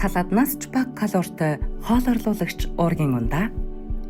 салааднаас ч бага калоритой хоол орлуулагч уургийн ундаа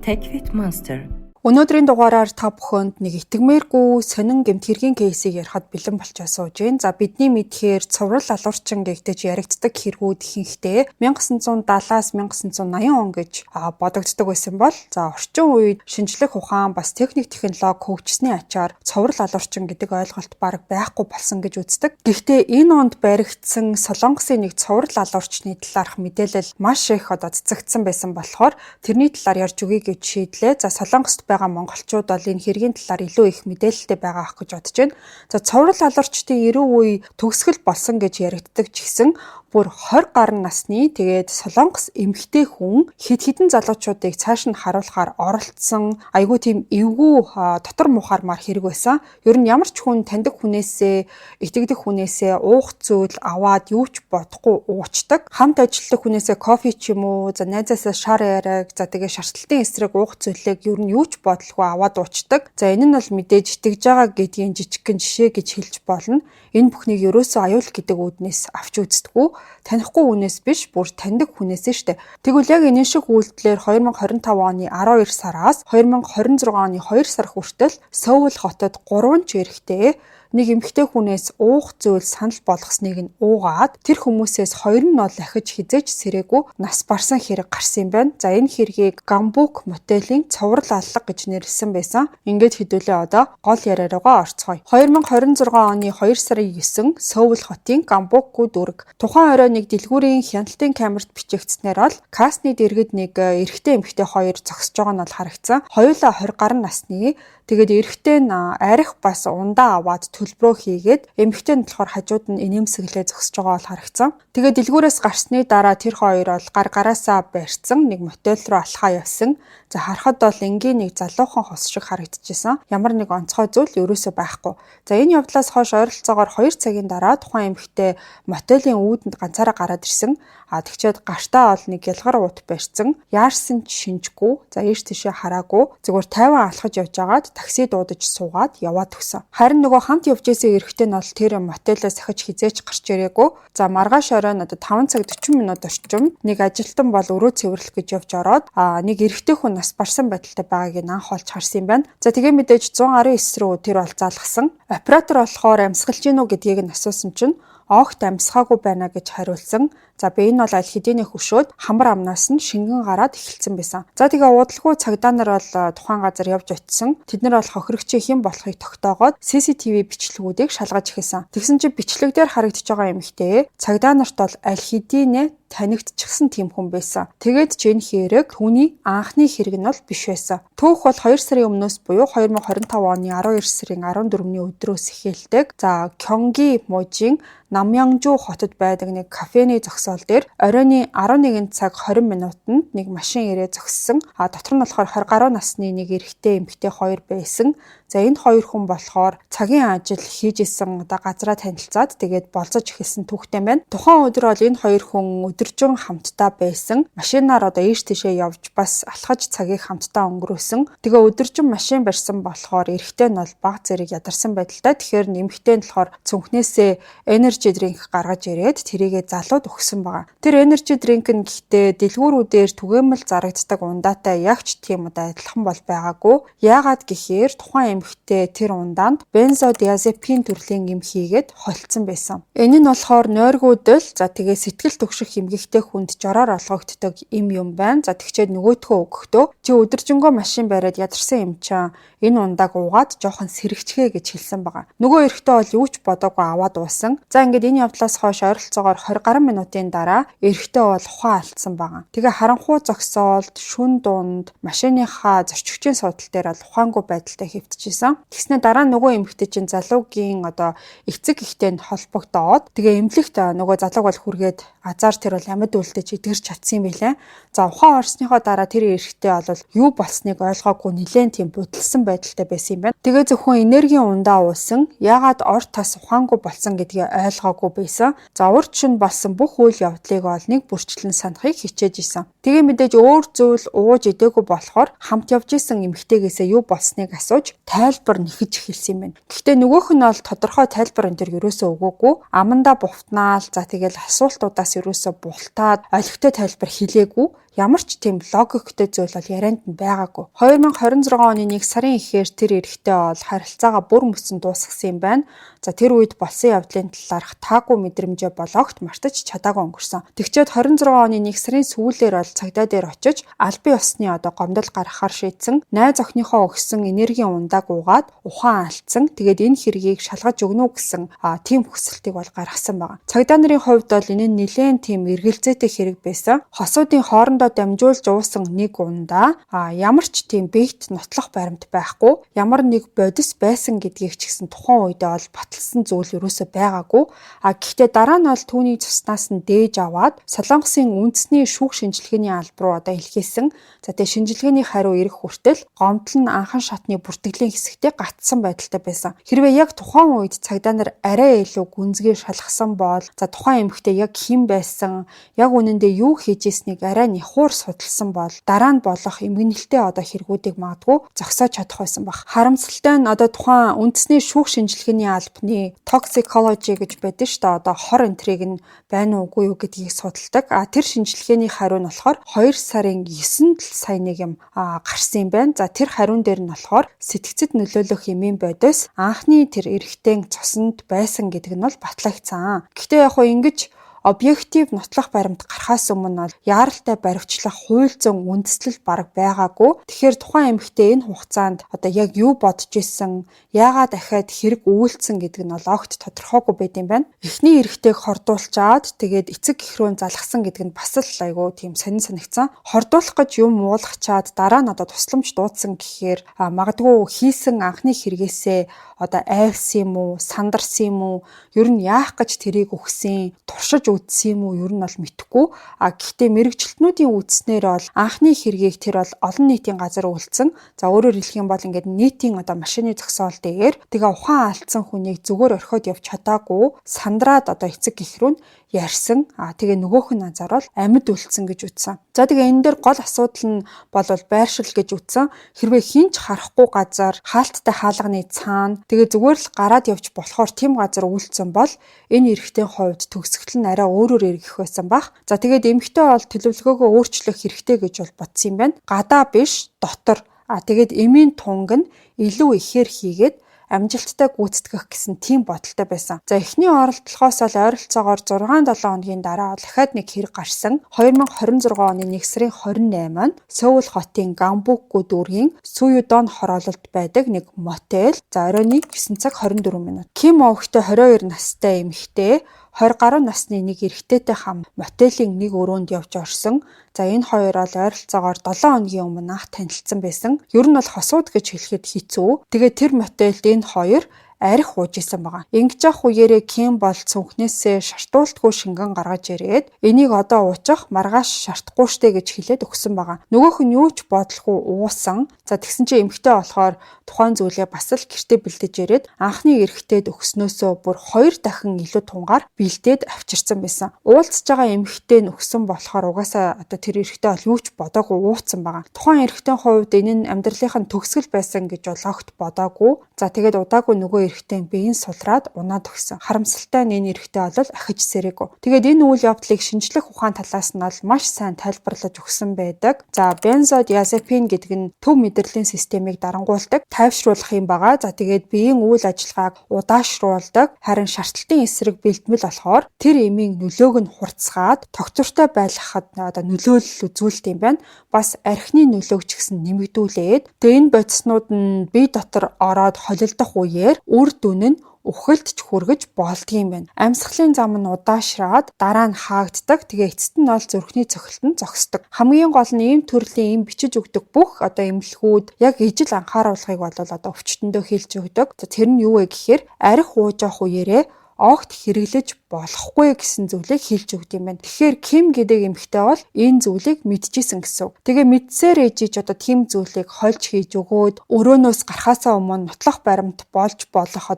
TechFit Monster. Өнөөдрийн дугаараар та бүхэнд нэг итгэмээргүй сонин гэмт хэргийн кейсийг ярихад бэлэн болчихсон сууж байна. За бидний мэдхээр цуврал алуурчин гэгдэж яригддаг хэргүүд ихэнхдээ 1970-аас 1980 он гэж бодогддог байсан бол за орчин үед шинжлэх ухаан бас техник технологи хөгжсөний ачаар цуврал алуурчин гэдэг ойлголт бараг байхгүй болсон гэж үздэг. Гэхдээ энэ онд баригдсан Солонгосын нэг цуврал алуурчны талаарх мэдээлэл маш их цэцэгдсэн байсан болохоор тэрний талаар ярьж өгье гэж шийдлээ. За Солонгост байгаа монголчууд бол энэ хэргийн талаар илүү их мэдээлэлтэй байгаа ах гэж бодож байна. За цоврал алуурчдын 90 үе төгсгөл болсон гэж яригддаг ч гэсэн бүр 20 гаруй насны тэгээд Солонгос эмэгтэй хүн хэд хэдэн залуучуудыг цааш нь харуулахаар оролцсон айгүй тийм эвгүй дотор мухаармаар хэрэг байсан. Ер нь ямар ч хүн таньдаг хүнээсээ итгэдэг хүнээсээ уух зүйл аваад юу ч бодохгүй уучдаг. Хамт ажилладаг хүнээсээ кофе ч юм уу за найзаасаа шар яриаг за тэгээ шартлалтын эсрэг уух зүйлийг ер нь юу ч бодлого аваад уучдаг. За энэ нь бол мэдээж итгэж байгаа гэдгийн жижигхэн жишээ гэж хэлж болно. Энэ бүхнийг ерөөсөө аюул гэдэг үүднээс авч үздэггүй. Танихгүй хүнээс биш бүр таньдаг хүнээсээ штэ. Тэгвэл яг энэ шиг үйлдэлээр 2025 оны 12 сараас 2026 оны 2 сар хүртэл Сөүл хотод 3 жирэгтэй нэг эмэгтэй хүнээс уух зүйл санал болгосныг нь уугаад тэр хүмүүсээс хоёр нь бол ахиж хизээч сэрээгүй нас барсан хэрэг гарсан юм байна. За энэ хэргийг Гамбук мотелийн цоврал аллага гэж нэрлсэн байсан. Ингээд хэдүүлээ одоо гол яриараагаа орцгоё. 2026 оны 2 сарын 9 Сөүл хотын Гамбук дүүрэг. Тухайн орой нэг дэлгүүрийн хяналтын камерт бичигдснээр бол касны дэргэд нэг эрэгтэй эмэгтэй хоёр зогсож байгаа нь бол харагдсан. Хоёулаа 20 гаруй насны. Тэгээд эрэгтэй нь арих бас ундаа аваад төлбөрөө хийгээд эмэгтэй нь болохоор хажууд нь инээмсэглээ зогсож байгаа бол харагдсан. Тэгээд дэлгүүрээс гарсны дараа тэр хоёр бол гараасаа барьцсан нэг мотель руу алхаа явсан. За харахад бол энгийн нэг залуухан хос шиг харагдчихсан. Ямар нэг онцгой зүйл ерөөсөө байхгүй. За энэ явдлаас хойш ойролцоогоор 2 цагийн дараа тухайн эмэгтэй мотелийн үүдэнд ганцаараа гараад ирсэн. Тэгчээд гартаа бол нэг ялгар уут барьцсан. Яарсан ч шинжгүй. За ийш тийшээ хараагүй. Зүгээр тайван алхаж явж агаад такси дуудаж суугаад яваад өгсөн. Харин нөгөө хамт явж исэн эрэгтэй нь бол тэр мотелээс ахиж хизээч гарч ирээгүй. За маргааш оройн одоо 5 цаг 40 минут орчим нэг ажилтан бол өрөө цэвэрлэх гэж явж ороод нэг эрэгтэй хүн нас барсан байдалтай байгааг нь анх олж харсан юм байна. За тэгээ мэдээж 119 рүү тэр бол залгасан. Оператор болохоор амьсгалж гинүү гэдгийг нь асуусан чинь огт амьсгаагүй байна гэж хариулсан. За би энэ бол аль хэдийнэ хөшөөд хамар амнаас нь шингэн гараад эхэлсэн байсан. За тэгээ удалгүй цагдаа нар бол тухайн газар явж очисон. Тэд нар бол хохирогчийн хэн болохыг тогтоогоод CCTV бичлэгүүдийг шалгаж эхэлсэн. Тэгсэн чинь бичлэг дээр харагдаж байгаа эмэгтэй цагдаа нарт бол аль хэдийнэ танигдчихсан тийм хүн байсан. Тэгээд ч энэ хэрэг түүний анхны хэрэг нь бол биш байсан. Түүх бол 2 сарын өмнөөс буюу 2025 оны 12 сарын 14-ний өдрөөс эхэлдэг. За Кёнги мужийн Намьянжу хотод байдаг нэг кафений зогсоол дээр оройн 11 цаг 20 минутанд нэг машин ирээ зогссон. Дотор нь болохоор 20 гаруй насны нэг эрэгтэй эмэгтэй хоёр байсан. За энэ хоёр хүн болохоор цагийн ажил хийж исэн одоо газраа танилцаад тэгээд болцож эхэлсэн түүхтэй байна. Тухайн өдөр бол энэ хоёр хүн өдөржин хамтдаа байсан. Машинаар одоо ийш тийшээ явж бас алхаж цагийг хамтдаа өнгөрөөсөн. Тэгээ өдөржин машин барьсан болохоор эрэгтэй нь бол баг зэрэг ядарсан байдалтай. Тэгэхээр нэмэгтэй нь болохоор цүнхнээсээ energy drink гаргаж ирээд тэрийгэ залууд өгсөн байгаа. Тэр energy drink нь гэхдээ дэлгүүрүүдээр түгээмэл зарагддаг ундаатай яг ч тийм одоо адилхан бол байгаагүй. Яагаад гэхээр тухайн эмэгтэй тэр ундаанд бензодиазепин төрлийн эм хийгээд холцсон байсан. Энэ нь болохоор нойргуудл за тэгээ сэтгэл түгших эмгэгтэй хүнд жороор олгогддог юм байна. За тэгчээд нөгөөдхөө өгөхдөө чи өдөржингөө машин бариад ядарсан юм чам энэ ундааг уугаад жоохон сэрэгчгээ гэж хэлсэн байгаа. Нөгөө эрэгтэй бол юу ч бодоогүй аваад уусан. За ингээд энэ явдлаас хойш ойролцоогоор 20 гаруй минутын дараа эрэгтэй бол ухаан алдсан байгаа. Тэгээ харанхуй зогсоолд шүн дунд машиныхаа зорчигчийн суудал дээр бол ухаангүй байдалтай хэвтчихсэн. Тэгснэ дараа нөгөө эмэгтэй чинь залуугийн одоо эцэг ихтэй холбогдоод тэгээ эмнэлэгт нөгөө залууг бол хүргээд азар тэр бол амьд үлдэж идгэрч чадсан юм билээ. За ухаан орсныхоо дараа тэр эрэгтэй бол юу болсныг ойлгоогүй нэлээд тийм будалсан байдалтай байсан юм байна. Тэгээ зөвхөн энергийн ундаа уусан. Яагаад ор тас ухаангүй болсон гэдгийг ойлгоогүй байсан. За урд шин болсон бүх үйл үйл явдлыг ол нэг бүрчлэн санахыг хичээж исэн. Тэгээ мэдээж өөр зүйл ууж идээгүй болохоор хамт явж исэн эмэгтэйгээсээ юу болсныг асууж тайлбар нэхэж эхэлсэн юм байна. Гэхдээ нөгөөх нь бол тодорхой тайлбар энэ төр ерөөсөө өгөөгүй. Амандаа буфтнаал за тэгэл асуултуудаас ерөөсөө бултаад олигтой тайлбар хэлээгүй. Ямар ч тийм логиктэй зүйл бол ярианд нь байгаагүй. 2026 оны 1 сарын эхээр тэр эрэгтэй бол харилцаагаа бүр мөсөн дуусгасан юм байна. За тэр үед болсон явдлын талаарх таагүй мэдрэмжээ бологт мартаж чадаагүй өнгөрсөн. Тэгчээд 26 оны 1 сарын сүүлээр бол цагдаа дээр очиж албан ёсны гомдол гаргахаар шийдсэн. Найз охиныхоо өгсөн энергийн ундааг уугаад ухаан алдсан. Тэгээд энэ хэргийг шалгаж өгнө үү гэсэн тийм хүсэлтийг бол гаргасан байна. Цагдаа нарын хувьд бол энэ нь нэлээд тийм эргэлзээтэй хэрэг байсан. Хосуудын хоорондоо дамжуулж уусан нэг ундаа ямар ч тийм бэгт нотлох баримт байхгүй. Ямар нэг бодис байсан гэдгийг ч гэсэн тухайн үедээ бол баталсан зүйл ерөөсөө байгаагүй. Гэхдээ дараа нь бол түүний цуснаас нь дээж аваад Солонгосын үндэсний шүүх шинжилгээний алба руу илгээсэн. За тэгээ шинжилгээний хариу ирэх хүртэл гомдол нь анхан шатны бүртгэлийн хэсэгтээ гатсан байдалтай байсан. Хэрвээ яг тухайн үед цагдаа нар арай илүү гүнзгий шалгасан бол за тухайн эмэгтэй яг хэн байсан, яг үнэндээ юу хийж ийснийг арай нэхуур судалсан бол дараа нь болох эмгэнэлтэй хэрэгүүдийг магадгүй зогсоож чадах байсан баг. Харамсалтай нь тухайн үндэсний шүүх шинжилгээний албаны toxicology гэж байдаг шүү дээ. Хор энтрийг нь байна уугүй юу гэдгийг судалдаг. Тэр шинжилгээний хариу нь болохоор 2 сарын 9-нд сайн нэг юм гарсан юм байна. За тэр хариун дээр нь болохоор сэтгцэд нөлөөлөх эмийн бодис анхны тэр эрэгтэй цуснд байсан гэдэг нь бол батлагдсан. Гэхдээ яг хөө ингэж объектив нотлох баримт гарахаас өмнө бол яаралтай баривчлах хууль зүйн үндэслэл бараг байгаагүй. Тэгэхээр тухайн эмэгтэй энэ хугацаанд яг юу бодож исэн, яагаад дахиад хэрэг үйлцсэн гэдэг нь бол огт тодорхойгүй байт юм байна. Эхний эрэгтэйг хордуулчаад тэгээд эцэг эх рүү залгасан гэдэг нь бас л айгүй тийм сонин санагцсан. Хордуулах гэж юм уулгачаад дараа нь тусламж дуудсан гэхээр магадгүй хийсэн анхны хэрэгээсээ айвсан юм уу, сандарсан юм уу, ер нь яах гэж тэрийг өгсөн, туршиж үдсэн юм уу, ер нь бол мэдэхгүй. Гэхдээ мэрэгчлэтнүүдийн үдснээр бол анхны хэргийг тэр бол олон нийтийн газар үйлцсэн. За өөрөөр хэлэх юм бол ингээд нийтийн машины зогсоол дээр тэгээ ухаан алдсан хүнийг зүгээр орхиод явж чадаагүй сандраад эцэг эх рүү ярьсан. Тэгээ нөгөөх нь анзаарвал амьд үлдсэн гэж үтсэн. За тэгээ энэ дээр гол асуудал нь бол байршил гэж үтсэн. Хэрвээ хинч харахгүй газар хаалттай хаалганы цаана тэгээ зүгээр л гараад явж болохоор тийм газар үйлцсэн бол энэ эрэгтэй хувьд төгсгөл нь арай өөрөөр эргэх байсан бах. За тэгээд эмэгтэй бол төлөвлөгөөгөө өөрчлөх хэрэгтэй гэж бол бодсон юм байна. Гадаа биш, дотор. Тэгээд эмийн тунг нь илүү ихээр хийгээд амжилттай гүйцэтгэх гэсэн тийм бодолтой байсан. За эхний оролдлогоос л ойролцоогоор 6-7 хоногийн дараа дахиад нэг хэрэг гарсан. 2026 оны 1 сарын 28-нд Сөүл хотын Гамбукгу дүүргийн Суюдон хороололд байдаг нэг мотел. За оройн 9 цаг 24 минут. Ким Овгтой 22 настай эмэгтэй 20 гаруй насны нэг эрэгтэйтэй хам мотелийн нэг өрөөнд явж орсон. За энэ хоёр бол ойролцоогоор 7 хоногийн өмнө анх танилцсан байсан. Ер нь бол хосууд гэж хэлэхэд хэцүү. Тэгээ тэр мотелд энэ хоёр арх ууж исэн байгаа. Ингэж явах үеэрээ Ким бол цүнхнээсээ шартуултгүй шингэн гаргаж ирээд энийг уучих маргааш шартахгүй штэ гэж хэлээд өгсөн байгаа. Нөгөөх нь юу ч бодлохгүй уусан. За тэгсэн чинь эмэгтэй болохоор тухайн зүйлээ бас л гэртээ бэлдэж ирээд анхны эрэгтэйд өгснөөсөө бүр 2 дахин илүү тунгаар бэлдээд авчирсан байсан. Уулзж байгаа эмэгтэй нь өгсөн болохоор угаасаа тэр эрэгтэй бол юу ч бодоогүй ууцсан байгаа. Тухайн эрэгтэй хувьд энэ нь амьдралынх нь төгсгөл байсан гэж бол огт бодоогүй. За тэгээд удаагүй нөгөө эрэгтэй биеийн сулраад унаад өгсөн. Харамсалтай нь энэ эрэгтэй бол ахиж сэрээгүй. Тэгээд энэ үйл явдлыг шинжлэх ухаан талаас нь бол маш сайн тайлбарлаж өгсөн байдаг. За бензодиазепин гэдэг нь төв мэдрэлийн системийг дарангуулдаг, тайвшруулах юм байгаа. За тэгээд биеийн үйл ажиллагааг удаашруулдаг. Харин шартлалтын эсрэг бэлтгэл болохоор тэр эмийн нөлөөг нь хурцгаад тогтвортой байлгахад нөлөөлөл үзүүлдэг юм байна. Бас архины нөлөөг ч гэсэн нэмэгдүүлээд тэгээд энэ бодиснууд нь бие дотор ороод холилдох үеэр үр дүн нь үхэлд ч хүргэж болдгийм байна. Амьсгалын зам нь удаашраад дараа нь хаагддаг. Тэгээ эцэст нь бол зүрхний цохилт нь зогсдог. Хамгийн гол нь ийм төрлийн бичиж өгдөг бүх эмнэлгүүд яг ижил анхааруулгыг бол өвчтөндөө хэлж өгдөг. Тэр нь юу вэ гэхээр арх ууж явах үеэрээ огт хэрэглэж болохгүй гэсэн зүйлийг хэлж өгд юм байна. Тэгэхээр Ким гэдэг эмэгтэй бол энэ зүйлийг мэдчихсэн гэсэн үг. Тэгээ мэдсээр ээжиж тийм зүйлийг хольж хийж өгөөд өрөөнөөс гарахаасаа өмнө нотлох баримт болж болох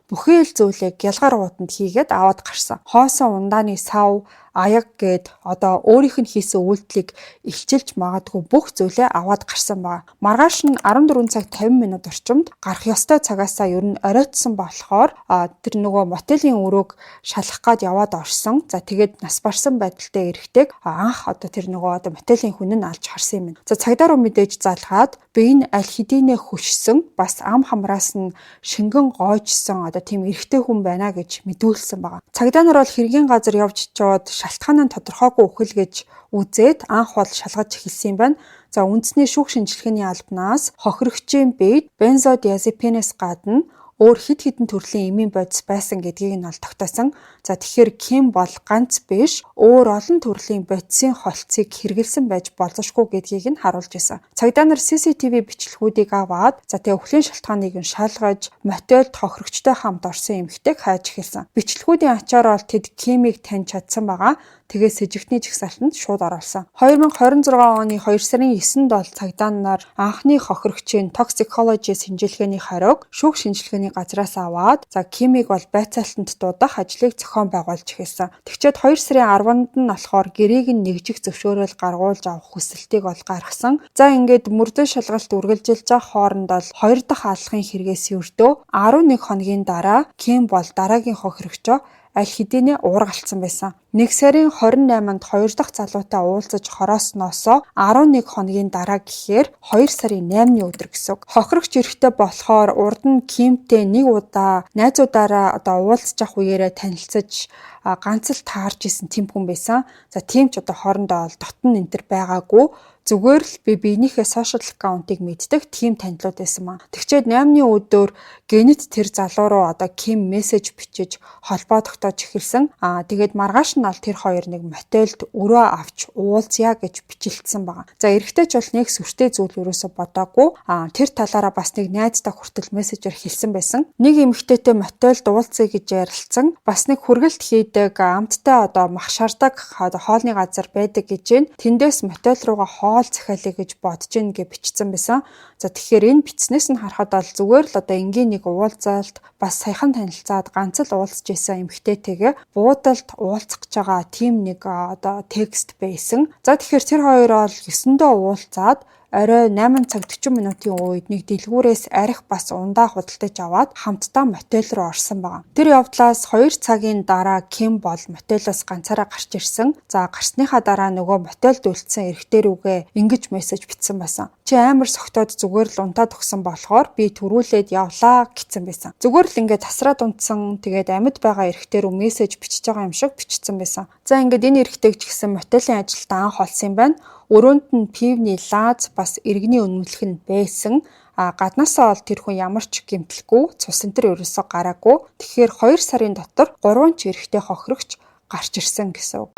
бүхэл зүйлийг гялгар уутанд хийгээд аваад гарсан. Хоосон ундааны сав аяг гээд одоо өөрийнх нь хийсэн үйлдэлийг илчилж магадгүй бүх зүйлээ аваад гарсан байна. Маргааш нь 14 цаг 50 минут орчимд гарах ёстой цагаасаа ер нь оройтсон болохоор тэр нөгөө мотелийн өрөөг шалах гад яваад орсон. За тэгээд нас барсан байдалтай эрэхтэйг анх одоо тэр нөгөө одоо мотелийн хүн нь алж харсан юм. За цагдаа руу мэдээж залгаад би энэ аль хэдийнэ хөшсөн бас ам хамраас нь шингэн гоожсон одоо тийм эрэхтэй хүн байна гэж мэдүүлсэн байгаа. Цагдаа нар бол хэргийн газар явж чод шалтгаан нь тодорхойгүй үхэл гэж үзээд анх бол шалгаж эхэлсэн юм байна. За үндэсний шүүх шинжилгээний албанаас хохирогчийн биед бензодиазепинээс гадна өөр хэд хэдэн төрлийн эмийн бодис байсан гэдгийг нь ол тогтоосон. За тэгэхээр Ким бол ганц биш, өөр олон төрлийн бодисын холцыг хэрэгэлсэн байж болзошгүй гэдгийг нь харуулж байсан. Цагдаа нар CCTV бичлэгүүдийг аваад за тэгээ өхлийн шалтгааныг нь шалгаж, мотельд хохирогчтой хамт орсон эмэгтэйг хайж эхэлсэн. Бичлэгүүдийн ачаар бол тэд Кимийг таньж чадсан байгаа. Тэгээ сэжигтний жагсаалтанд шууд оруулсан. 2026 оны 2 сарын 9-нд бол цагдаа нар анхны хохирогчийн toxicology шинжилгээний хариуг шүүх шинжилгээний газраас аваад за Кимийг бол байцаалтанд дуудах ажлыг зохион байгуулж эхэлсэн. Тэгчээд 2 сарын 10-нд нь болохоор гэрээг нь нэгжих зөвшөөрөл гаргуулж авах хүсэлтийг бол гаргасан. За ингээд мөрдөө шалгалт үргэлжилж байгаа хооронд бол 2 дахь алхахын хэрэгээс өртөө 11 хоногийн дараа Ким бол дараагийн хохирогчоо аль хэдийнэ уургалцсан байсан. 1 сарын 28-нд 2 дахь залуутай уулзаж хороосноосоо 11 хоногийн дараа гэхээр 2 сарын 8-ны өдөр гэсэн үг. Хохирогч эрэхтэй болохоор урд нь Кимтэй нэг удаа найзуудаараа одоо уулзах үеэрээ танилцаж ганц л таарж исэн тийм хүн байсан. За тийм ч одоо хоорондоо бол дотн энтер байгаагүй. Зүгээр л би биенийхээ сошиал аккаунтыг мэддэг тийм танилуд байсан маа. Тэгчээд 8-ны өдөр генет тэр залуу руу одоо Ким мессеж бичиж холбоо тогтоож эхэлсэн. Тэгээд маргааш нь бол тэр хоёр нэг мотельд өрөө авч уулзъя гэж бичилдсэн байгаа. За эрэхтэй ч бол нэг сүртэй зүйл ерөөсө бодоогүй. Тэр талаараа бас нэг найздаа хүртэл мессежээр хэлсэн байсан. Нэг эмэгтэйтэй мотельд уулзъя гэж ярилцсан. Бас нэг хүргэлт хийдэг амттай одоо махшаардаг хоолны газар байдаг гэж байна. Тэндээс мотель руугаа хоол захиалъя гэж бодож гин гэж бичсэн байсан. За тэгэхээр энэ бичснээс нь харахад бол зүгээр л одоо энгийн нэг уулзалт бас саяхан танилцаад ганц л уулзж исэн эмэгтэйтэйгээ буудалд уулзах гэж байгаа тийм нэг одоо текст байсан. За тэгэхээр тэр хоёр бол 9-дөө уулзаад орой 8 цаг 40 минутын үед нэг дэлгүүрээс арх бас ундаа худалдаж аваад хамтдаа мотель руу орсон байгаа. Тэр явдлаас 2 цагийн дараа Ким бол мотелоос ганцаараа гарч ирсэн. За гарсныхаа дараа нөгөө мотельд үлдсэн эрэгтэй рүүгээ ингэж мессеж бичсэн байсан. Чи амар согтоод зүгээр л унтаад өгсөн болохоор би төрүүлээд явлаа гэсэн байсан. Зүгээр л ингээд тасраад унтсан. Тэгээд амьд байгаа эрэгтэй рүү мессеж бичиж байгаа юм шиг бичсэн байсан. За ингээд энэ эрэгтэйг ч гэсэн мотелийн ажилтаа анх олсон юм байна. Өрөөнд нь пивний лаз бас иргэний үнэмлэх нь байсан. Гаднаасаа бол тэр хүн ямар ч гэмтэлгүй, цус энтер ерөөсөө гараагүй. Тэгэхээр 2 сарын дотор 3 ч эрэгтэй хохирогч гарч ирсэн гэсэн үг.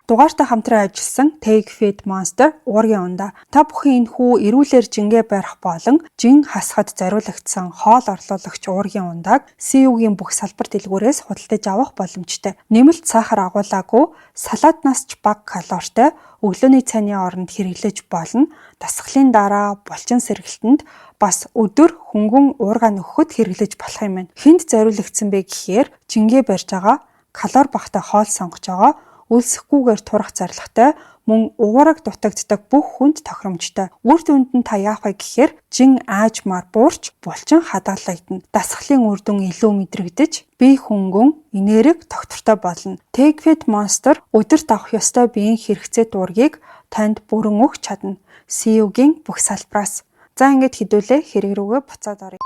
Дугаартай хамтран ажилласан Take Fit Monster уургийн ундаа та бүхэн энэхүү эрүүлэр жингээ барих болон жин хасахад зориулагдсан хоол орлуулагч уургийн ундааг CU-гийн бүх салбар дэлгүүрээс худалдаж авах боломжтой. Нэмэлт сахар агуулаагүй, салаатнаас ч бага калоритой өглөөний цайны оронд хэрэглэж болно. Дасгалын дараа булчин сэргэлтэнд бас өдөр хөнгөн уургаа нөхөхөд хэрэглэж болох юм байна. Хэнд зориулагдсан бэ гэхээр жингээ барьж байгаа, калори багатай хоол сонгож байгаа, үлсэхгүйгээр турах зарлагтай, мөн угаараг дутагддаг бүх хүнд тохиромжтой. Үр дүнд нь та яах вэ гэхээр жин аажмаар буурч булчин хадгалагдана. Дасгалын үр дүн илүү мэдрэгдэж, бие хөнгөн, энерги доктортой болно. Take Fit Monster өдөрт авах ёстой биеийн хэрэгцээ дургийг танд бүрэн өгч чадна. CU-гийн бүх салбраас. За ингээд хэдүүлээ хэрэг рүүгээ буцаад оръё.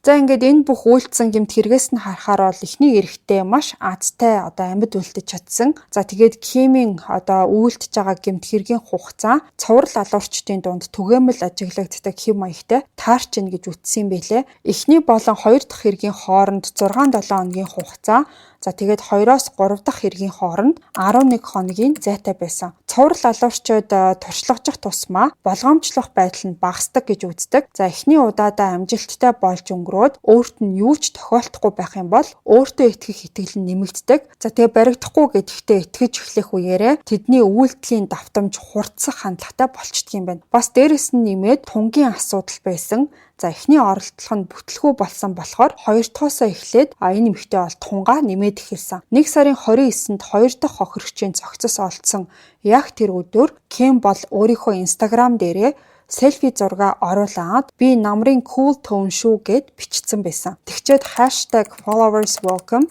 За ингээд энэ бүх үйлдэлсэн гэмт хэрэгээс нь харахаар бол эхний эрэхтэй маш азтай одоо амьд үлдэж чадсан. За тэгээд Кимийн одоо үйлдэж байгаа гэмт хэргийн хугацаа цуврал алуурчдын дунд түгээмэл ажиглагддаг хэв маягтай таарчин гэж үтсэн байлээ. Эхний болон 2 дахь хэргийн хооронд 6-7 хоногийн хугацаа. За тэгээд 2-оос 3 дахь хэргийн хооронд 11 хоногийн зайтай байсан. Цуврал алуурчид туршлагажих тусмаа болгоомжлох байдал нь багасдаг гэж үздэг. За эхний удаадаа амжилттай болж өнгөрөөд өөрт нь юу ч тохиолдохгүй байх юм бол өөртөө итгэх итгэл нь нэмэгддэг. За тэгээд баригдахгүй гэдэгтээ итгэж эхлэх үеэрээ тэдний үйлдэлийн давтамж хурцсах хандлагатай болчдөг юм байна. Бас дээрэс нь нэмээд тунгийн асуудал байсан. За эхний оролдлого нь бүтлгүү болсон болохоор 2 дахьоосоо эхлээд энэ эмэгтэй бол тунгаа нэмээд эхэлсэн. 1 сарын 29-нд 2 дахь хохирогчийн цогцос олдсон. Яг тэр өдөр Ким бол өөрийнхөө Instagram дээрээ селфи зураг оруулаад би намрын cool tone шүү гэд бичсэн байсан. Тэгчээд #followers welcome,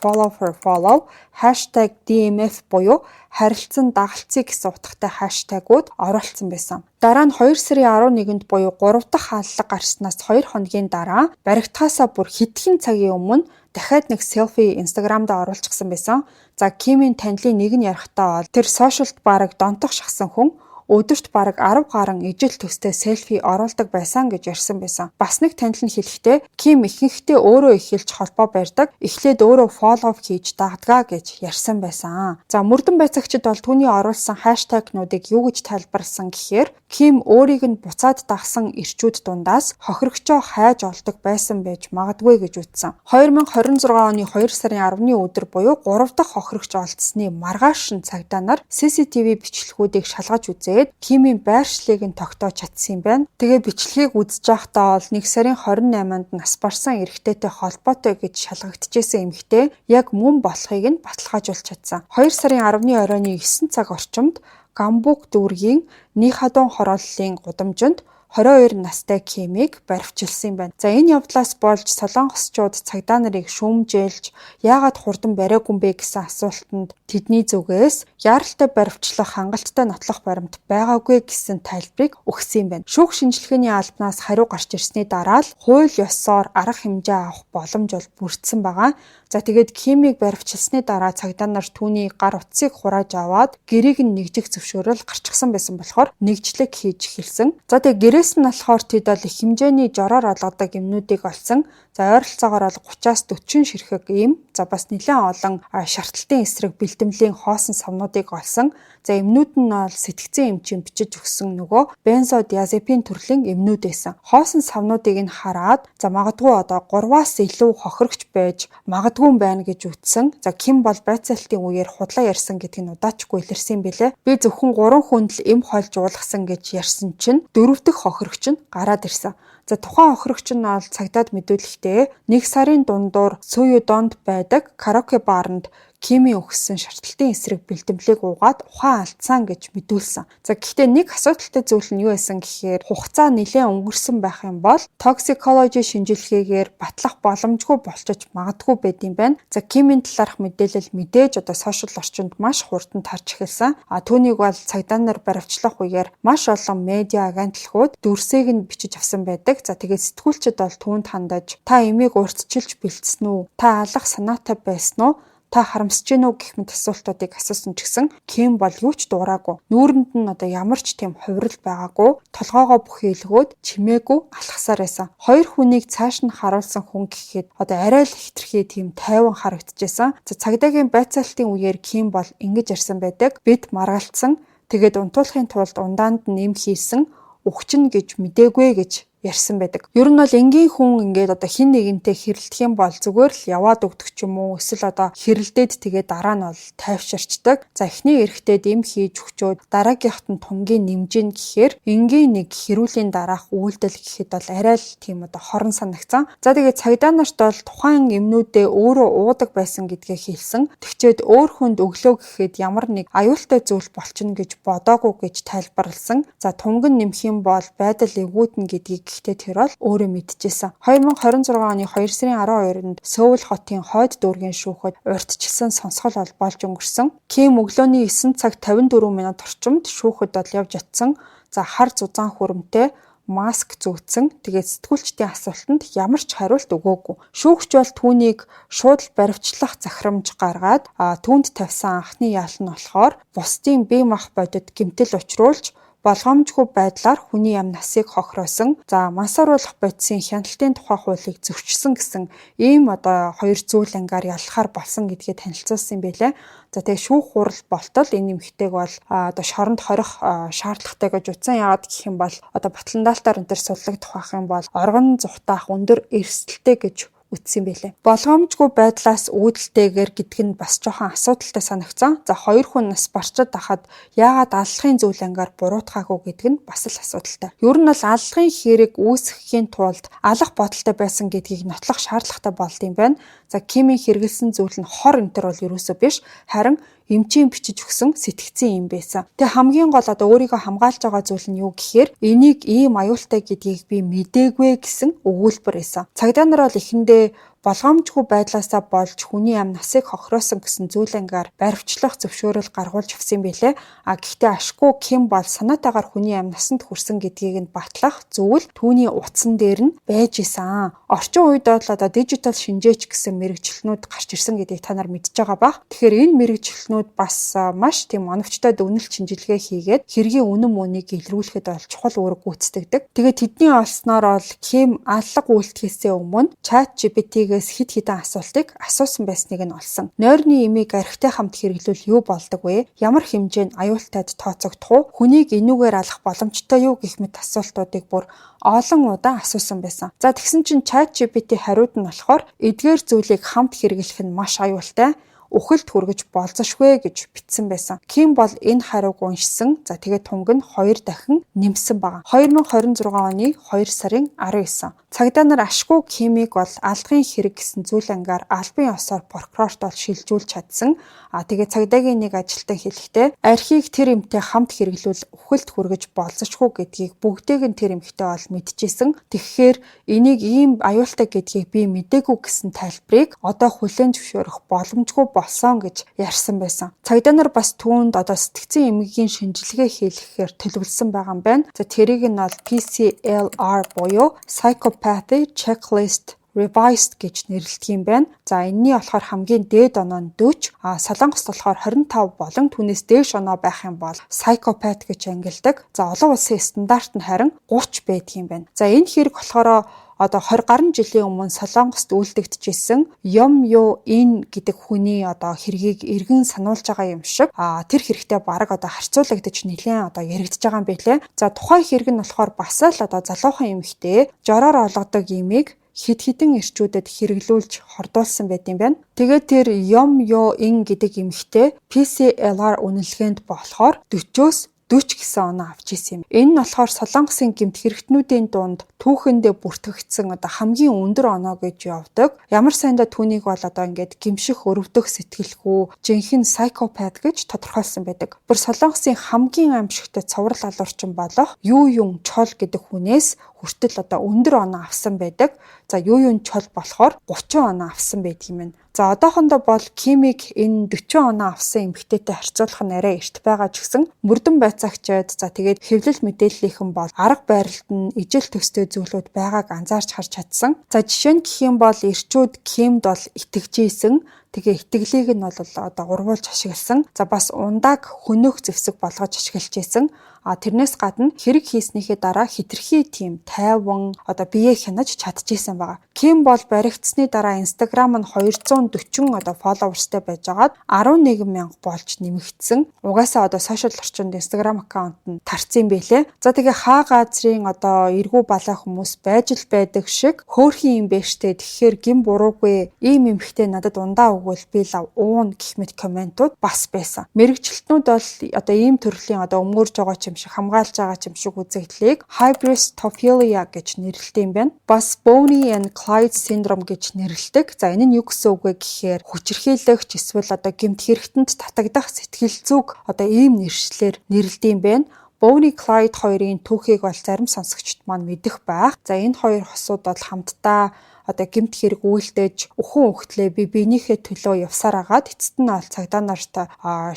#follow for follow, #DMF буюу харилцан дагалцъя гэсэн утгатай хаштагууд оруулсан байсан. Дараа нь 2 сарын 11-нд буюу 3 дахь хааллага гарснаас 2 хоногийн дараа баригдахаасаа бүр хэдхэн цагийн өмнө дахиад нэг селфи Instagram дээр оруулчихсан байсан. За Кимийн танилын нэг нь ярихтаа бол тэр сошиалд бараг донтох шахсан хүн өдөрт бараг 10 гаруй ижил төстэй селфи оруулдаг байсан гэж ярьсан байсан. Бас нэг танил нь хэлэхдээ Ким ихэнхдээ өөрөө эхэлж холбоо барьдаг, эхлээд өөрөө фоллоу хийж дагдаг гэж ярьсан байсан. За мөрдөн байцаагчид бол түүний оруулсан хаштагнуудыг юу гэж тайлбарласан гэхээр Ким өөрийг нь буцаад дагсан ирчүүд дундаас хохирогчоо хайж олдог байсан байж магадгүй гэж үзсэн. 2026 оны 2 сарын 10-ны өдөр буюу 3 дахь хохирогч олдсны маргааш нь цагдаа нар CCTV бичлэгүүдийг шалгаж үзээд Кимийн байршлыг нь тогтоож чадсан юм байна. Тэгээ бичлэгийг үзэж байхдаа бол 1 сарын 28-нд нас барсан эрэгтэйтэй холбоотой гэж шалгагдчихсэн эмэгтэй яг мөн болохыг нь баталгаажуулж чадсан. 2 сарын 10-ны оройн 9 цаг орчимд Гамбук дүүргийн Нихадон хорооллын гудамжинд 22 настай Кимийг баривчилсан юм байна. За энэ явдлаас болж солонгосчууд цагдаа нарыг шүүмжээлж яагаад хурдан бариагүй бэ гэсэн асуултанд тэдний зүгээс яаралтай баривчлах хангалттай нотлох баримт байгаагүй гэсэн тайлбарыг өгсөн юм байна. Шүүх шинжилгээний албанаас хариу гарч ирсний дараа л хууль ёсоор арга хэмжээ авах боломж бол бүрдсэн байгаа. За тэгээд Кимийг баривчилсны дараа цагдаа нар түүний гар утсыг хурааж аваад гэрийг нь нэгжих зөвшөөрөл гарчихсан байсан болохоор нэгжлэг хийж эхэлсэн. За тэгээд гэрээс нь болохоор тэд бол их хэмжээний жороор олгодог юмнуудыг олсон. За ойролцоогоор бол 30-аас 40 ширхэг ийм. За бас нэлээд олон шаардлагын эсрэг бэлтгэмлийн хоосон савнуудыг олсон. За эмнүүд нь бол сэтгцэн эмчийн бичиж өгсөн нөгөө бензодиазепин төрлийн эмнүүд байсан. Хоосон савнуудыг нь хараад за магадгүй одоо 3-аас илүү хохирогч байж магадгүй байна гэж үтсэн. За Ким бол байцаалтын үеэр худлаа ярьсан гэдгийг нь удаачгүй илэрсэн юм билэ. Би зөвхөн 3 хүнд л эм хойлж уулгасан гэж ярьсан чинь 4 дахь хохирогч нь гараад ирсэн. За тухайн хохирогч нь бол цагдаад мэдүүлэхдээ 1 сарын дундуур Сүйүдонд байдаг караоке баарнд Кимийн өгсөн шаардлагын эсрэг бэлтгэлийг уугаад ухаан алдсан гэж мэдүүлсэн. За гэхдээ нэг асуудалтай зүйл нь юу байсан гэхээр хугацаа нэлээд өнгөрсөн байх юм бол toxicology шинжилгээгээр батлах боломжгүй болчих магадгүй байд юм байна. За Кимийн талаарх мэдээлэл мэдээж одоо сошиал орчинд маш хурдан тарж эхэлсэн. Түүнийг бол цагдаа нар баривчлах үеэр маш олон медиа агентлагууд дүрсийг нь бичиж авсан байдаг. За тэгээд сэтгүүлчид бол түүнд хандаж та эмийг урьдчилж бэлдсэн үү? Та алах санаатай байсан уу? Та харамсаж гинүү гэх мэт асуултуудыг асуусан ч гэсэн Ким бол юу ч дуураагүй. Нүүрэнд нь одоо ямар ч тийм хувирал байгаагүй. Толгоогоо бүхий илгөөд чимээгүй алхасаар байсан. Хоёр хүнийг цааш нь харуулсан хүн гэхэд одоо арай л хитрхи тийм тайван харагдчихсан. За цагдаагийн байцаалтын үеэр Ким бол ингэж ярьсан байдаг. Бид маргалцсан. Тэгээд унтуулахын тулд ундаанд нэм хийсэн. Өгчин гэж мэдээгүй гэж ярьсан байдаг. Ер нь бол энгийн хүн ингээд одоо хин нэгэнтэй хэрэлдэх юм бол зүгээр л яваад өгдөг ч юм уу эсвэл одоо хэрэлдээд тэгээ дараа нь бол тайвширчдаг. За эхний эрэхтэд эм хийж өгчөөд дараагийнхт нь тунгийн нэмжин гэхээр энгийн нэг хэрүүлийн дараах үйлдэл гэхэд бол арай л тийм одоо хорон санагцсан. За тэгээ цагдаа нарт бол тухайн эмнүүдээ өөрөө уудаг байсан гэдгээ хэлсэн. Тэгчээд өөр хүнд өглөө гэхэд ямар нэг аюултай зүйл болчихно гэж бодоогүй гэж тайлбарласан. За тунган нэмэх юм бол байдал эвгүүднэ гэдгийг гэхдээ тэр бол өөрөө мэдчихсэн. 2026 оны 2 сарын 12-нд Сөүл хотын хойд дүүргийн шүүхэд урьдчилсан сонсгол бол болж өнгөрсөн. Ким өглөөний 9 цаг 54 минут орчимд шүүхэд бол явж ятсан. За хар зузаан хүрэмтэй маск зүүцсэн. Тэгээд сэтгүүлчдийн асуултанд ямар ч хариулт өгөөгүй. Шүүгч бол түүнийг шууд баривчлах захирамж гаргаад түүнд тавьсан анхны яал нь болохоор бусдын бие мах бодит гэмтэл учруулж болгоомжгүй байдлаар хүний ам насыг хохироосон. За мансааруулах бодисын хяналтын тухай хуулийг зөрчсөн гэсэн ийм одоо хоёр зүйл ангаар ялахаар болсон гэдгээ танилцуулсан юм байлээ. За тэгээ шүүх хурал болтол энэ нэмэгтэйг бол одоо шоронд хорих шаардлагатай гэж утсан. Яагаад гэх юм бол одоо батландаалтаар энэ төр судлагдах байх юм бол оргон зүхтаах өндөр эрсдэлтэй гэж үтсэн байлээ. Болгоомжгүй байдлаас үүдэлтэйгээр гэдэг нь бас жоохон асуудалтай санагцсан. За 2 хүн нас барчид ахад яагаад аллахын зүйлэнгээр буруутгаагүй гэдэг нь бас л асуудалтай. Ер нь бол аллахын хэрэг үүсгэхийн тулд алах бодолтой байсан гэдгийг нотлох шаардлагатай болд юм байна. За Кимийн хэрэгэлсэн зүйл нь хор энтер бол ерөөсөө биш, харин эмчийн бичиж өгсөн сэтгцэн юм байсан. Тэгээ хамгийн гол одоо өөрийгөө хамгаалж байгаа зүйл нь юу гэхээр энийг ийм аюултай гэдгийг би мэдээгүй гэсэн өгүүлбэр байсан. Цагдаа нар бол эхэндээ болгоомжгүй байдлаасаа болж хүний амь насыг хохироосон гэсэн зүйлэнгээр баривчлах зөвшөөрөл гаргуулж өгсөн байлээ. Гэхдээ ашгүй Ким бол санаатаагаар хүний амь насанд хүрсэн гэдгийг нь батлах зүйл түүний утсан дээр нь байж исэн. Орчин үед бол одоо дижитал шинжээч гэсэн мэрэгчлэнүүд гарч ирсэн гэдгийг та нар мэдж байгаа бах. Тэгэхээр энэ мэрэгчлэнүүд бас маш тийм оновчтой дүгнэлт шинжилгээ хийгээд хэргийн үнэн мөнийг илрүүлэхэд бол чухал үүрэг гүйцэтгэдэг. Тэгээд тэдний олсноор бол Ким аллах үйлдэхээсээ өмнө ChatGPT-гээс хэд хэдэн асуултыг асуусан байсныг нь олсон. Нойрны эмийг архитай хамт хэрэглүүл юу болдог вэ? Ямар хэмжээнд аюултайд тооцогдох вэ? Хүнийг энүүгээр алах боломжтой юу гэх мэт асуултуудыг бүр олон удаа асуусан байсан. За тэгсэн чинь ChatGPT хариуд нь болохоор эдгээр зүйлийг хамт хэрэглэх нь маш аюултай. Үхэлд хүргэж болзошгүй гэж бичсэн байсан. Ким бол энэ хариуг уншсан. За тэгээд тунг нь 2 дахин нэмсэн байна. 2026 оны 2 сарын 19. Цагдаа нар ашгүй Кимийг бол алдахын хэрэг гэсэн зүйлэнгээр албан ёсоор прокурорт бол шилжүүлж чадсан. Тэгээд цагдаагийн нэг ажилтан хэлэхдээ архийг тэр эмтэй хамт хэрэглүүл үхэлд хүргэж болзошгүй гэдгийг бүгдийг нь тэр эмхтэй бол мэдчихсэн. Тэгэхээр энийг ийм аюултай гэдгийг би мэдээгүй гэсэн тайлбарыг одоо хүлээн зөвшөөрөх боломжгүй болсон гэж ярьсан байсан. Цагдаа нар бас түүнд одоо сэтгцэн эмгэгийн шинжилгээ хийлгэхээр төлөвлөсөн байгаа юм байна. За тэрийг нь бол PCLR буюу Psychopathy Checklist Revised гэж нэрлэдэг юм байна. За энэний болохоор хамгийн дээд оноо нь 40, Солонгост болохоор 25 болон түүнээс дээш оноо байх юм бол psychopath гэж ангилдаг. За олон улсын стандарт нь харин 30 байдаг юм байна. За энэ хэрэг болохоор одоо 20 гаруй жилийн өмнө Солонгост үйлдэгдэжсэн Юм Ю Ин гэдэг хүний одоо хэргийг эргэн сануулж байгаа юм шиг тэр хэрэгтэй бараг одоо харьцуулагдаж нэлээд одоо яригдж байгаа юм байлээ. За тухайн хэрэг нь болохоор бас л одоо залуухан эмэгтэй жороор олгодог имийг хэд хэдэн эрчүүдэд хэрэглүүлж хордуулсан байт юм байна. Тэгээд тэр Юм Ю Ин гэдэг эмэгтэй PCLR үнэлгээнд болохоор 40-оос 40 гэсэн оноо авч ирсэн юм. Энэ нь болохоор Солонгосын гэмт хэрэгтнүүдийн дунд түүхэндээ бүртгэгдсэн одоо хамгийн өндөр оноо гэж явдаг. Ямар сайндаа түүнийг бол одоо ингээд гимших, өрөвдөх сэтгэлгүй, жинхэнэ psychopath гэж тодорхойлсон байдаг. Бүр Солонгосын хамгийн аимшигтай цоврал алуурчин болох Юу Юн Чол гэдэг хүнээс хүртэл одоо өндөр оноо авсан байдаг. За Юу Юн Чол болохоор 30 оноо авсан байдаг юм байна. За одоохондоо бол Кимийг энэ 40 оноо авсан эмэгтэйтэй харьцуулах нь арай эрт байгаа ч гэсэн мөрдөн байцаагчид за тэгээд хэвлэл мэдээллийнхэн бол арга барилд нь ижил төстэй зүйлүүд байгааг анзаарч харж чадсан. За жишээ нь гэх юм бол эрчүүд Кимд бол итгэжсэн. Тэгээ итгэлийг нь бол одоо ургуулж ашигласан. За бас ундааг хөнөөх зэвсэг болгож ашиглаж исэн. Тэрнээс гадна хэрэг хийснийхээ дараа хитрхи тийм тайван одоо биеэ хянаж чадчихсан байгаа. Ким бол баригдсны дараа Instagram нь 240 одоо followersтэй байжгаад 11,000 болж нэмэгдсэн. Угаасаа одоо сошиал орчинд Instagram аккаунт нь тарцсан байлээ. За тэгээ хаа газрын одоо эргүү балаа хүмүүс байж л байдаг шиг хөөрхөн юм бэштэй тэгэхээр гин буруугүй ийм эмхтэй надад ундаа өгвөл би лав уун гэх мэт комментууд бас байсан. Мэргэжилтнүүд бол одоо ийм төрлийн одоо өмгөөрж байгаа юм шиг хамгаалж байгаа юм шиг үзэгдлийг hybristophilia гэж нэрлэдэг юм байна. Бас Bonnie and Clyde syndrome гэж нэрлэдэг. За энэ нь юу гэсэн үг вэ гэхээр хүчирхийлэгч эсвэл одоо гэмт хэрэгтэнд татагдах сэтгэл зүг одоо ийм нэршлэр нэрлэдэг юм байна. Bonnie Clyde хоёрын түүхийг бол зарим сонсогчд маань мэдэх байх. За энэ хоёр хосууд бол хамтдаа одоо гэмт хэрэг үйлдэж өхөн өгтлээ биенийхээ төлөө явсаар агаад эцэст нь бол цагдаа нарт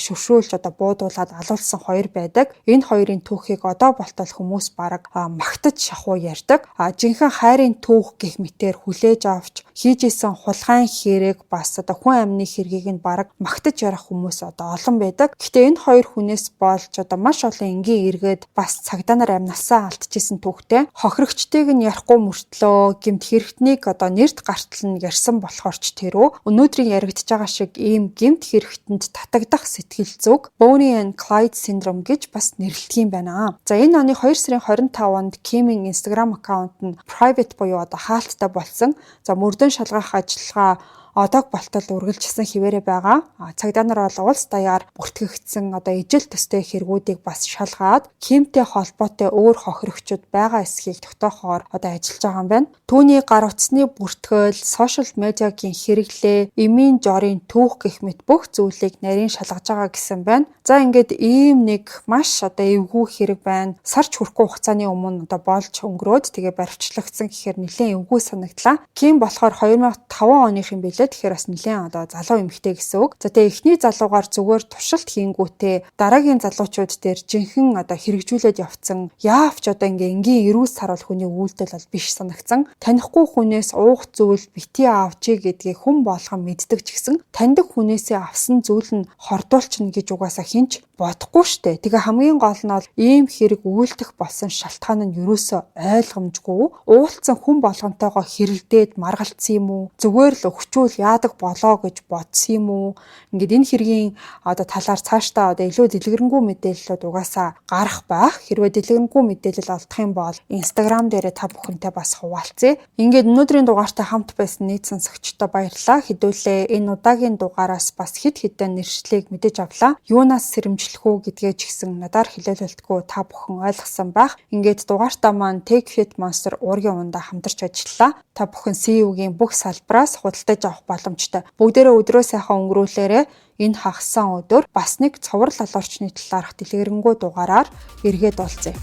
шүршүүлж одоо буудуулаад алуулсан хоёр байдаг. Энэ хоёрын түүхийг одоо болтол хүмүүс бараг магтаж шахуу ярьдаг. Жинхэнэ хайрын түүх гэх мэтээр хүлээж авч хийж исэн хулгайн хэрэг бас одоо хүн амны хэргийг нь бараг магтаж ярих хүмүүс одоо олон байдаг. Гэхдээ энэ хоёр хүнээс болж одоо маш олон энгийн эргээд бас цагдаа нар амнасаа алдчихсан түүхтэй. Хохирогчдыг нь ярихгүй мөртлөө гэмт хэрэгтнийг одоо нэрт гартал нь ярьсан болохоор ч тэрөө өнөөдрийн яригдж байгаа шиг ийм гэмт хэрэгтэнд татагдах сэтгэл зүг Bonnie and Clyde syndrome гэж бас нэрлэдэг юм байна. За энэ оны 2 сарын 25-нд Кимийн Instagram аккаунт нь private буюу одоо хаалттай болсон. За мөрдөн хөнтөн шалгах ажиллагаа одоо болтол үргэлжилсэн хിവэрэ байгаа. Цагдаа нар бол улс даяар бүртгэгдсэн одоо ижил төстэй хэрэгүүдийг бас шалгаад химтэй холбоотой өөр хохирогчуд байгаа эсхийг тогтоохоор одоо ажиллаж байгаа юм байна. Түүний гар утасны бүртгэл, сошиал медиагийн хэрэглээ, эмийн жорын түүх гэх мэт бүх зүйлийг нарийн шалгаж байгаа гэсэн байна. За ингээд ийм нэг маш одоо эвгүй хэрэг байна. Сарч хүрэхгүй хугацааны өмнө одоо болж өнгөрөөд тэгээ баривчлагдсан гэхээр нэлээд эвгүй санагдлаа. Ким болохоор 2005 оных юм билээ. Тэгэхээр бас нэлээд одоо залуу эмэгтэй гэсэн үг. За тэгээ эхний залуугаар зүгээр туршилт хийнгүүтээ дараагийн залуучууд дээр жинхэнэ одоо хэрэгжүүлээд явцсан. Яавч одоо ингийн эрүүл саруул хүний үйлдэл бол биш санагцсан. Танихгүй хүнээс уух зүйл бити авчиг гэдгийг хүн болгон мэддэг ч гэсэн таньдаг хүнээсээ авсан зүйл нь хордуулчихна гэж угаасаа хинч бодохгүй штэ. Тэгээ хамгийн гол нь бол ийм хэрэг үйлдэх болсон шалтгаан нь ерөөсөө ойлгомжгүй. Уулцсан хүн болгонтойгоо хэрэлдээд маргалцсан юм уу? Зүгээр л өгчүүл яадаг болоо гэж бодсон юм уу? Ингээд энэ хэргийн одоо талаар цаашдаа одоо илүү дэлгэрэнгүй мэдээллүүд угаасаа гарах байх. Хэрвээ дэлгэрэнгүй мэдээлэл олдох юм бол Instagram дээрээ та бүхэнтэй бас хуваалцъя. Ингээд өнөөдрийн дугаартай хамт байсан нийт сонсогчдод баярлалаа. Хэдүүлээ энэ удаагийн дугаараас бас хэд хэдэн нэршлиг мэдэж авлаа. Юунаас сэрэмжлэх үү гэдгээ ч гэсэн надаар хэлэлэлтгүй та бүхэн ойлгосон байх. Ингээд дугаартаа маань TechFit Monster уургийн ундаа хамтарч ажиллалаа. Та бүхэн CEO-гийн бүх салбараас худалдаж авах боломжтой. Бүгдээрээ өдрөө сайхан өнгөрүүлээрэ. Энэ хагасан өдөр бас нэг цоврал алуурчны талаарх дэлгэрэнгүй дугаараар эргээд уулзъя.